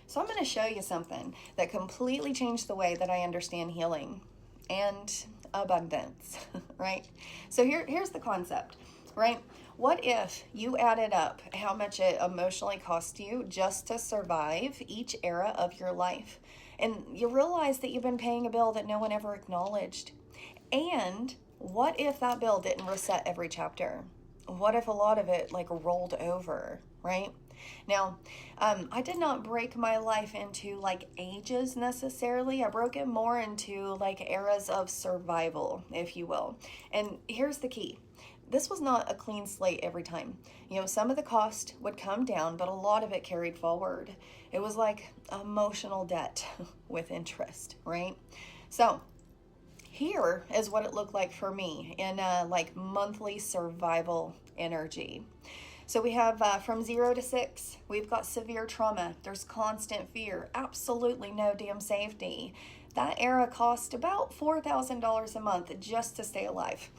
So I'm going to show you something that completely changed the way that I understand healing and abundance, right? So here's the concept, right? What if you added up how much it emotionally cost you just to survive each era of your life? And you realize that you've been paying a bill that no one ever acknowledged. And what if that bill didn't reset every chapter? What if a lot of it rolled over, right? Now, I did not break my life into ages necessarily. I broke it more into eras of survival, if you will. And here's the key. This was not a clean slate every time. Some of the cost would come down, but a lot of it carried forward. It was like emotional debt with interest, right? So here is what it looked like for me in monthly survival energy. So we have from 0 to 6, we've got severe trauma. There's constant fear, absolutely no damn safety. That era cost about $4,000 a month just to stay alive.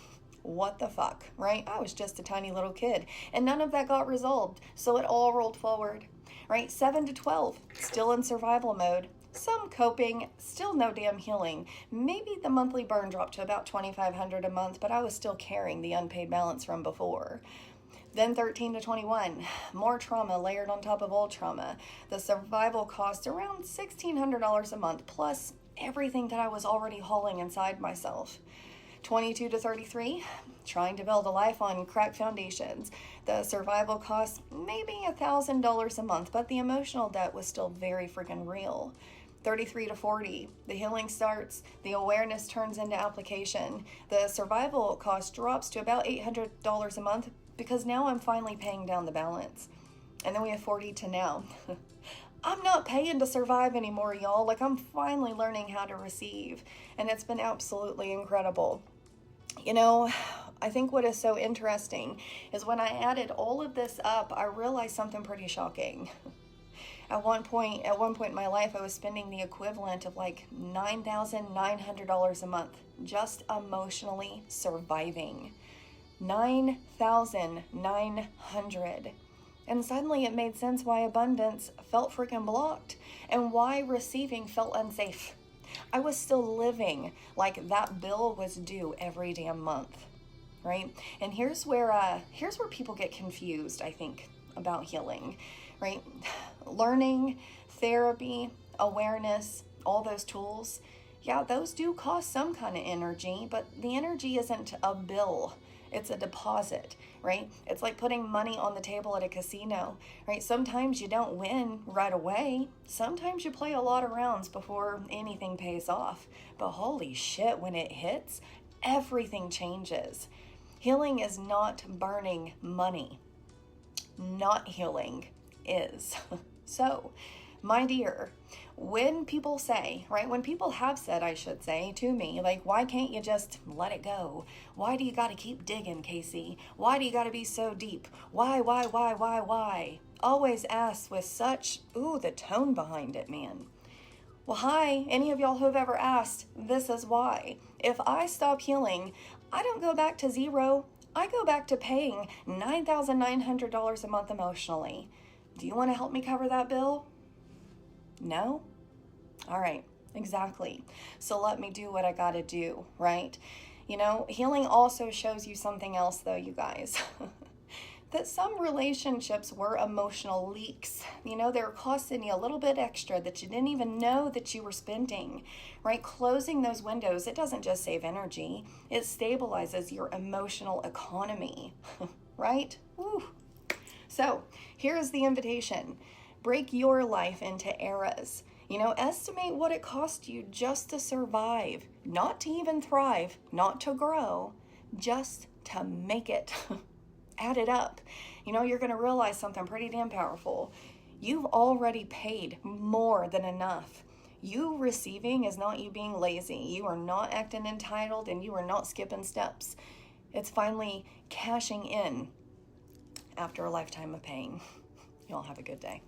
What the fuck, right? I was just a tiny little kid, and none of that got resolved, so it all rolled forward, right? 7 to 12, still in survival mode. Some coping, still no damn healing. Maybe the monthly burn dropped to about $2,500 a month, but I was still carrying the unpaid balance from before. Then 13 to 21, more trauma layered on top of old trauma. The survival cost around $1,600 a month, plus everything that I was already hauling inside myself. 22 to 33, trying to build a life on cracked foundations. The survival cost maybe $1,000 a month, but the emotional debt was still very freaking real. 33 to 40, the healing starts, the awareness turns into application. The survival cost drops to about $800 a month because now I'm finally paying down the balance. And then we have 40 to now. I'm not paying to survive anymore, y'all. I'm finally learning how to receive. And it's been absolutely incredible. I think what is so interesting is when I added all of this up, I realized something pretty shocking. At one point in my life, I was spending the equivalent of $9,900 a month just emotionally surviving. $9,900. And suddenly it made sense why abundance felt freaking blocked and why receiving felt unsafe. I was still living like that bill was due every damn month, right? And here's where people get confused, I think, about healing, right? Learning, therapy, awareness, all those tools, yeah, those do cost some kind of energy, but the energy isn't a bill. It's a deposit, right? It's like putting money on the table at a casino, right? Sometimes you don't win right away. Sometimes you play a lot of rounds before anything pays off. But holy shit, when it hits, everything changes. Healing is not burning money. Not healing is. So, my dear, when people say, right, when people have said, I should say, to me, why can't you just let it go? Why do you got to keep digging, Casey? Why do you got to be so deep? Why? Always ask with such, the tone behind it, man. Well, hi, any of y'all who've ever asked, this is why. If I stop healing, I don't go back to zero. I go back to paying $9,900 a month emotionally. Do you want to help me cover that bill? No? All right, exactly. So let me do what I gotta do, right? Healing also shows you something else though, you guys. That some relationships were emotional leaks. They're costing you a little bit extra that you didn't even know that you were spending, right? Closing those windows, it doesn't just save energy, it stabilizes your emotional economy, right? Woo. So here's the invitation. Break your life into eras. Estimate what it cost you just to survive, not to even thrive, not to grow, just to make it. Add it up. You're going to realize something pretty damn powerful. You've already paid more than enough. You receiving is not you being lazy. You are not acting entitled, and you are not skipping steps. It's finally cashing in after a lifetime of paying. Y'all have a good day.